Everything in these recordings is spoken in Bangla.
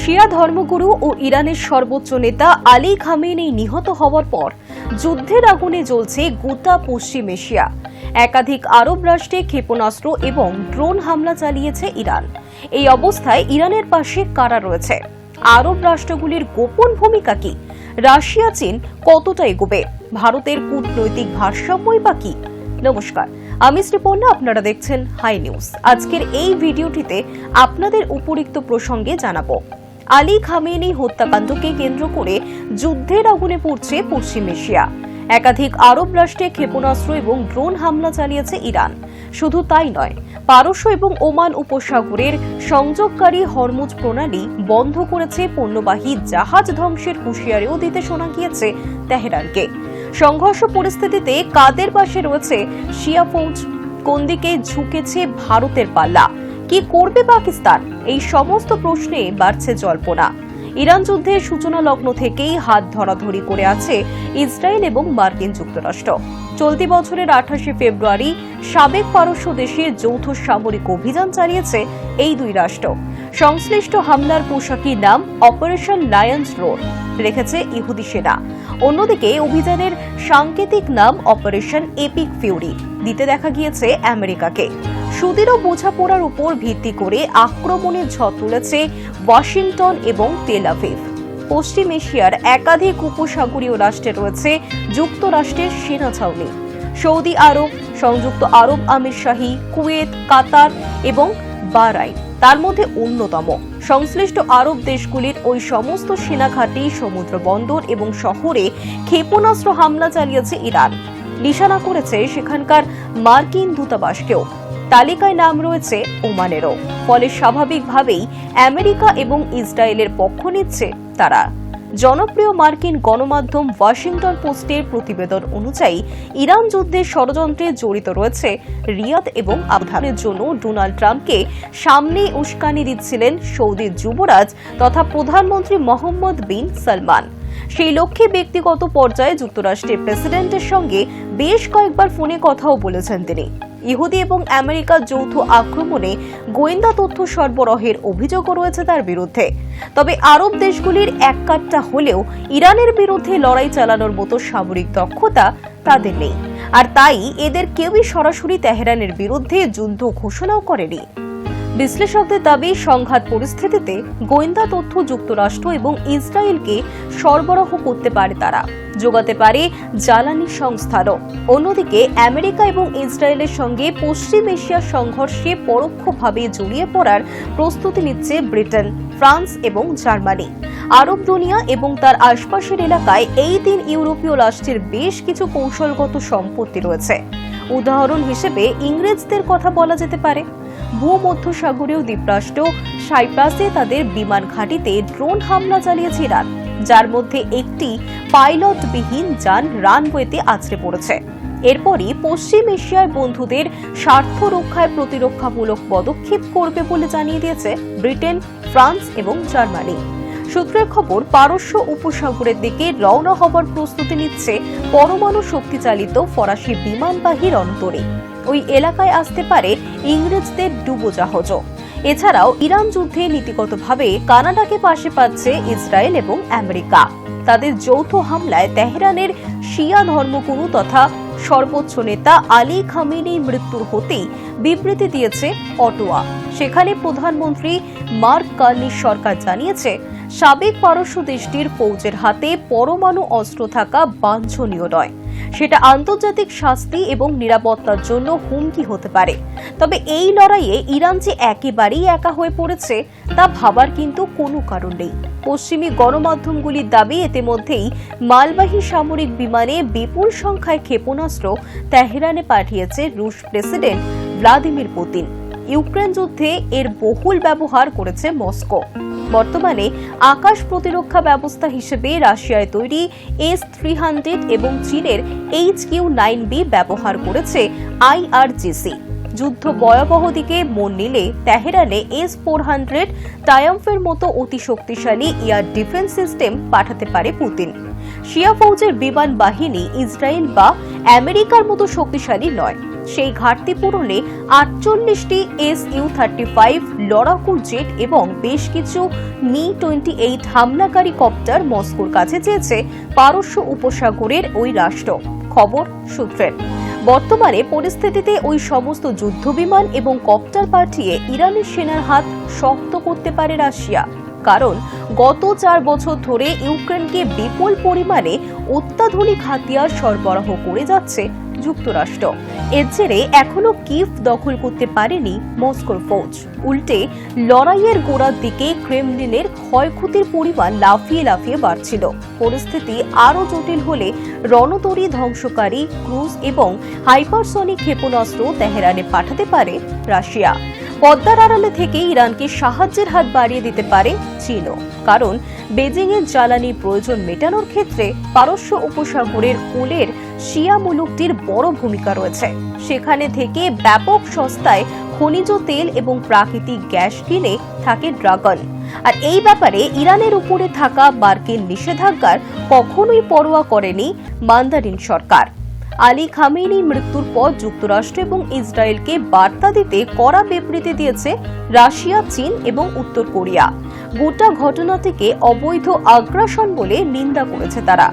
শিয়া ধর্মগুরু ও ইরানের সর্বোচ্চ নেতা আলী খামেনেই নিহত হওয়ার পর যুদ্ধের আগুনে জ্বলছে গোটা পশ্চিম এশিয়া। একাধিক আরব রাষ্ট্রে ক্ষেপণাস্ত্র এবং ড্রোন হামলা চালিয়েছে ইরান। এই অবস্থায় ইরানের পাশে কারা রয়েছে? আরব রাষ্ট্রগুলির গোপন ভূমিকা কি? রাশিয়া চীন কতটা এগোবে? ভারতের কূটনৈতিক ভারসাম্যই বা কি? নমস্কার, আমি শ্রীপর্ণা, আপনারা দেখছেন হাই নিউজ। আজকের এই ভিডিওটিতে আপনাদের উপরিক্ত প্রসঙ্গে জানাবো। আলী খামেনি হত্যাকাণ্ডকে কেন্দ্র করে যুদ্ধের আগুনে পড়ছে পশ্চিম এশিয়া। একাধিক আরব রাষ্ট্রে ক্ষেপণাস্ত্র এবং ড্রোন হামলা চালিয়েছে ইরান। শুধু তাই নয়, পারস্য এবং ওমান উপসাগরের সংযোগকারী হরমুজ প্রণালী বন্ধ করেছে, পণ্যবাহী জাহাজ ধ্বংসের হুঁশিয়ারিও দিতে শোনা গিয়েছে তেহরানকে। সংঘর্ষ পরিস্থিতিতে কাদের পাশে রয়েছে শিয়া ফৌজ? কোন দিকে ঝুঁকেছে ভারতের পাল্লা? কি করবে পাকিস্তান? এই সমস্ত প্রশ্নে বাড়ছে জল্পনা। ইরান যুদ্ধের সূচনা লগ্ন থেকেই হাত ধরাধরি করে আছে ইসরায়েল এবং মার্কিন যুক্তরাষ্ট্র। চলতি বছরের 28শে ফেব্রুয়ারি সাবেক পারস্য দেশে যৌথ সামরিক অভিযান চালিয়েছে এই দুই রাষ্ট্র। সংশ্লিষ্ট হামলার পোশাকি নাম অপারেশন লায়ন্স রোড রেখেছে ইহুদি সেনা। অন্যদিকে অভিযানের সাংকেতিক নাম অপারেশন এপিক ফিউরি দিতে দেখা গিয়েছে আমেরিকাকে। সুদৃঢ় বোঝাপড়ার উপর ভিত্তি করে আক্রমণের ঝড় তুলেছে ওয়াশিংটন এবং তেল আভিভ। পশ্চিম এশিয়ার একাধিক উপসাগরীয় রাষ্ট্রে রয়েছে যুক্তরাষ্ট্রের সেনা ছাউনি। সৌদি আরব, সংযুক্ত আরব আমিরশাহী, কুয়েত, কাতার এবং বাহরাইন তার মধ্যে অন্যতম। সংশ্লিষ্ট আরব দেশগুলির ওই সমস্ত সেনা ঘাঁটি, সমুদ্র বন্দর এবং শহরে ক্ষেপণাস্ত্র হামলা চালিয়েছে ইরান। নিশানা করেছে সেখানকার মার্কিন দূতাবাসকেও। তালিকায় নাম রয়েছে ওমানেরও। ফলে স্বাভাবিকভাবেই আমেরিকা এবং ইসরায়েলের পক্ষ নিচ্ছে তারা। জনপ্রিয় মার্কিন গণমাধ্যম ওয়াশিংটন পোস্টের প্রতিবেদন অনুযায়ী ইরান যুদ্ধের ষড়যন্ত্রে জড়িত রয়েছে রিয়াদ এবং আবুধাবির জন্য ডোনাল্ড ট্রাম্পকে সামনে উস্কানি দিচ্ছিলেন সৌদি যুবরাজ তথা প্রধানমন্ত্রী মোহাম্মদ বিন সালমান। সেই লক্ষ্যে ব্যক্তিগত পর্যায়ে যুক্তরাষ্ট্রের প্রেসিডেন্টের সঙ্গে বেশ কয়েকবার ফোনে কথাও বলেছেন তিনি। ইহুদি এবং আমেরিকার যৌথ আক্রমণে গোয়েন্দা তথ্য সরবরাহের অভিযোগও রয়েছে তার বিরুদ্ধে। তবে আরব দেশগুলির এককাট্টা হলেও ইরানের বিরুদ্ধে লড়াই চালানোর মতো সামরিক দক্ষতা তাদের নেই। আর তাই এদের কেউই সরাসরি তেহরানের বিরুদ্ধে যুদ্ধ ঘোষণাও করেনি। বিশ্লেষকদের দাবি, সংঘাত পরিস্থিতিতে গোয়েন্দা তথ্য যুক্তরাষ্ট্র এবং ইসরায়েলকে সরবরাহ করতে পারে তারা, যোগাতে পারে জ্বালানি সংস্থারও। অন্যদিকে আমেরিকা এবং ইসরায়েলের সঙ্গে পশ্চিম এশিয়ার সংঘর্ষে পরোক্ষভাবে জড়িয়ে পড়ার প্রস্তুতি নিচ্ছে ব্রিটেন, ফ্রান্স এবং জার্মানি। আরব দুনিয়া এবং তার আশপাশের এলাকায় এই তিন ইউরোপীয় রাষ্ট্রের বেশ কিছু কৌশলগত সম্পত্তি রয়েছে। উদাহরণ হিসেবে ইংরেজদের কথা বলা যেতে পারে। ভূমধ্যসাগরীয় দ্বীপরাষ্ট্র সাইপ্রাসে তাদের বিমান ঘাঁটিতে ড্রোন হামলা চালিয়েছে ইরান, যার মধ্যে একটি পাইলটবিহীন যান রানওয়েতে আছড়ে পড়েছে। এরপরই পশ্চিম এশিয়ার বন্ধুদের স্বার্থ রক্ষায় প্রতিরক্ষামূলক পদক্ষেপ করবে বলে জানিয়ে দিয়েছে ব্রিটেন, ফ্রান্স এবং জার্মানি। সূত্রের খবর, পারস্য উপসাগরের দিকে রওনা হবার প্রস্তুতি নিচ্ছে পরমাণু শক্তিচালিত ফরাসি বিমানবাহী রণতরী। ওই এলাকায় আসতে পারে ইংরেজদের ডুবোজাহাজও। এছাড়াও ইরান যুদ্ধে নীতিগতভাবে কানাডাকে পাশে পাচ্ছে ইসরায়েল এবং আমেরিকা। তাদের যৌথ হামলায় তেহরানের শিয়া ধর্মগুরু তথা সর্বোচ্চ নেতা আলী খামেনির মৃত্যুর হতেই বিবৃতি দিয়েছে অটোয়া। সেখানে প্রধানমন্ত্রী মার্ক কার্নির সরকার জানিয়েছে, সাবেক পারস্য দেশটির ফৌজের হাতে পরমাণু অস্ত্র থাকা বাঞ্ছনীয় নয়। সেটা আন্তর্জাতিক শাস্তি এবং নিরাপত্তার জন্য হুমকি হতে পারে। তবে এই লড়াইয়ে ইরান যে একেবারেই একা হয়ে পড়েছে তা ভাবার কিন্তু কোনো কারণ নেই। পশ্চিমী গণমাধ্যমগুলির দাবি, ইতিমধ্যেই মালবাহী সামরিক বিমানে বিপুল সংখ্যায় ক্ষেপণাস্ত্র তেহরানে পাঠিয়েছে রুশ প্রেসিডেন্ট ভ্লাদিমির পুতিন। ইউক্রেন যুদ্ধে এর বহুল ব্যবহার করেছে মস্কো। বর্তমানে আকাশ প্রতিরক্ষা ব্যবস্থা হিসেবে রাশিয়ায় তৈরি S-300 এবং চীনের HQ-9B ব্যবহার করেছে IRGC। যুদ্ধ ভয়াবহ দিকে মন নিলে তেহরানে S-400 ট্রায়াম্ফের মতো অতি শক্তিশালী এয়ার ডিফেন্স সিস্টেম পাঠাতে পারে পুতিন। শিয়া ফৌজের বিমান বাহিনী ইসরায়েল বা আমেরিকার মতো শক্তিশালী নয়। সেই ঘাটতি পূরণে 48টি Su-35 লড়াকু জেট এবং বেশ কিছু Mi-28 হামলাকারী কপ্টার মস্কোর কাছে চেয়েছে পারস্য উপসাগরের ওই রাষ্ট্র। খবর সূত্রের, বর্তমানে পরিস্থিতিতে ওই সমস্ত যুদ্ধবিমান এবং কপ্টার পাঠিয়ে ইরানের সেনার হাত শক্ত করতে পারে রাশিয়া। কারণ গত 4 বছর ধরে ইউক্রেনকে বিপুল পরিমাণে অত্যাধুনিক হাতিয়ার সরবরাহ করে যাচ্ছে যুক্তরাষ্ট্র। এর জেরে এখনো কিভ দখল করতে পারেনি মস্কোর ফৌজ। উল্টে লড়াইয়ের গোড়ার দিকে ক্রেমলিনের ক্ষয়ক্ষতির পরিমাণ লাফিয়ে লাফিয়ে বাড়ছিল। পরিস্থিতি আরও জটিল হলে রণতরী, ধ্বংসকারী ক্রুজ এবং হাইপারসনিক ক্ষেপণাস্ত্র তেহরানে পাঠাতে পারে রাশিয়া। পদ্মার আড়ালে থেকে ইরানকে সাহায্যের হাত বাড়িয়ে দিতে পারে চীনও। কারণ বেজিংয়ের জ্বালানি প্রয়োজন মেটানোর ক্ষেত্রে পারস্য উপসাগরের কোলের শিয়া মুলুকটির বড় ভূমিকা রয়েছে। সেখানে থেকে ব্যাপক সস্তায় খনিজ তেল এবং প্রাকৃতিক গ্যাস কিনে থাকে ড্রাগন। আর এই ব্যাপারে ইরানের উপরে থাকা মার্কিন নিষেধাজ্ঞার কখনোই পরোয়া করেনি মান্দারিন সরকার। আলী খামেনির মৃত্যুর পর যুক্তরাষ্ট্র এবং ইসরায়েলকে বার্তা দিতে কড়া বিবৃতি দিয়েছে রাশিয়া, চীন এবং উত্তর কোরিয়া। গোটা ঘটনাটিকে অবৈধ আগ্রাসন বলে নিন্দা করেছে তারা।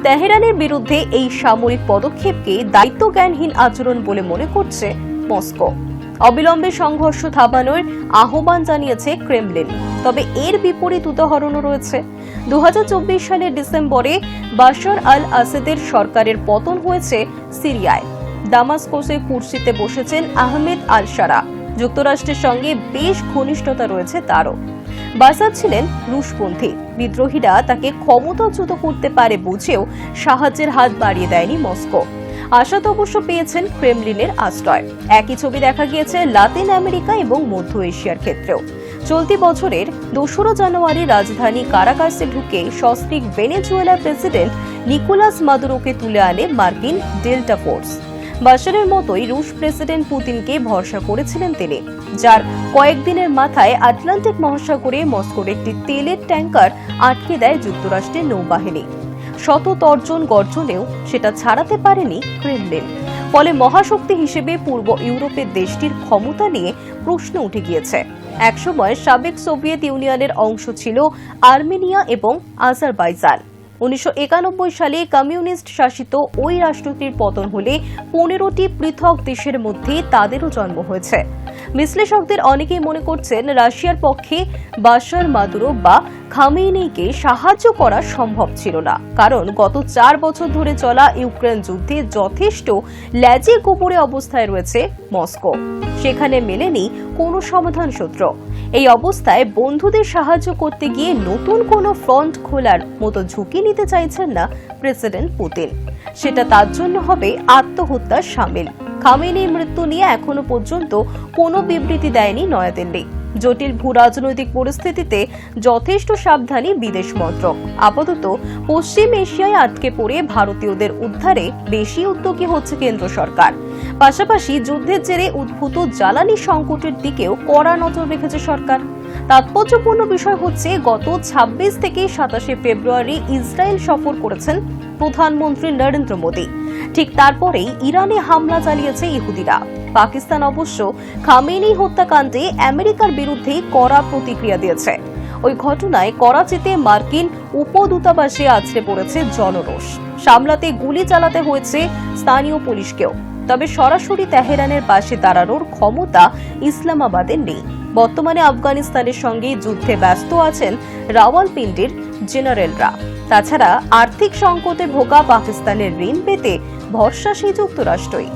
তেহরানের বিরুদ্ধে এই সামরিক পদক্ষেপকে দায়িত্বজ্ঞানহীন আচরণ বলে মনে করছে মস্কো। অবিলম্বে সংঘর্ষ থামানোর আহ্বান জানিয়েছে ক্রেমলিন। তবে এর বিপরীত উদাহরণও রয়েছে। 2024 সালের ডিসেম্বরে বাশার আল আসাদের সরকারের পতন হয়েছে সিরিয়ায়। দামাস্কসে কুর্সিতে বসেছেন আহমেদ আল শারা। যুক্তরাষ্ট্রের সঙ্গে বেশ ঘনিষ্ঠতা রয়েছে তারও। বাসাদ ছিলেন রুশপন্থী। বিদ্রোহীরা তাকে ক্ষমতাচ্যুত করতে পারে বুঝেও সাহায্যের হাত বাড়িয়ে দেয়নি মস্কো। আসাদ অবশ্য পেয়েছেন ক্রেমলিনের আশ্রয়। একই ছবি দেখা গিয়েছে লাতিন আমেরিকা এবং মধ্য এশিয়ার ক্ষেত্রেও। চলতি বছরের 2 জানুয়ারি রাজধানী কারাকাসে ঢুকে সস্ত্রীক ভেনেজুয়েলার প্রেসিডেন্ট নিকোলাস মাদুরোকে তুলে আনে মার্কিন ডেল্টা ফোর্স। বাশারের মতোই রুশ প্রেসিডেন্ট পুতিনকে ভরসা করেছিলেন তিনি, যার কয়েকদিনের মাথায় আটলান্টিক মহাসাগরে মস্কোর একটি তেলের ট্যাঙ্কার আটকে দেয় যুক্তরাষ্ট্রের নৌবাহিনী। শত তর্জন গর্জনেও সেটা ছাড়াতে পারেনি ক্রেমলিন। ফলে মহাশক্তি হিসেবে পূর্ব ইউরোপের দেশটির ক্ষমতা নিয়ে প্রশ্ন উঠে গিয়েছে। একসময় সাবেক সোভিয়েত ইউনিয়নের অংশ ছিল আর্মেনিয়া এবং আজারবাইজান। 1991 সালে কমিউনিস্ট শাসিত ওই রাষ্ট্রটির পতন হলে 15টি পৃথক দেশের মধ্যে তাদেরও জন্ম হয়েছে। বিশ্লেষকদের অনেকেই মনে করছেন রাশিয়ার পক্ষে বাশার মাদুরো বা খামেনেইকে সাহায্য করা সম্ভব ছিল না। কারণ গত 4 বছর ধরে চলা ইউক্রেন যুদ্ধে যথেষ্ট ল্যাজে গোপরে অবস্থায় রয়েছে মস্কো। সেখানে মেলেনি কোনো সমাধান সূত্র। এই অবস্থায় বন্ধুদের সাহায্য করতে গিয়ে নতুন কোনো ফ্রন্ট খোলার মতো ঝুঁকি নিতে চাইছেন না প্রেসিডেন্ট পুতিন। সেটা তার জন্য হবে আত্মহত্যার শামিল। খামেনির মৃত্যু নিয়ে এখনো পর্যন্ত কোনো বিবৃতি দেয়নি নয়াদিল্লি। জটিল ভূরাজনৈতিক পরিস্থিতিতে যথেষ্ট সাবধানী বিদেশ মন্ত্রক। আপাতত পশ্চিম এশিয়ায় আটকে পড়ে ভারতীয়দের উদ্ধারে বেশি উদ্যোগী হচ্ছে কেন্দ্র সরকার। পাশাপাশি যুদ্ধের জেরে উদ্ভূত জ্বালানি সংকটের দিকেও কড়া নজর রেখেছে সরকার। তাৎপর্যপূর্ণ বিষয় হচ্ছে গত 26 থেকে 27 ফেব্রুয়ারি ইসরায়েল সফর করেছেন প্রধানমন্ত্রী নরেন্দ্র মোদী। ঠিক তারপরেই ইরানে হামলা চালিয়েছে ইহুদিরা। পাকিস্তান অবশ্য খামেনি হত্যাকাণ্ডে আমেরিকার বিরুদ্ধে কড়া প্রতিক্রিয়া দিয়েছে। ওই ঘটনায় করাচিতে মার্কিন উপদূতাবাসে আছড়ে পড়েছে জনরোষ। সামলাতে গুলি চালাতে হয়েছে স্থানীয় পুলিশকেও। তবে সরাসরি তেহরানের পাশে দাঁড়ানোর ক্ষমতা ইসলামাবাদের নেই। বর্তমানে আফগানিস্তানের সঙ্গে যুদ্ধে ব্যস্ত আছেন রাওয়ালপিন্ডির জেনারেলরা। তাছাড়া আর্থিক সংকটে ভোগা পাকিস্তানের ঋণ পেতে ভরসা সেই যুক্তরাষ্ট্রই।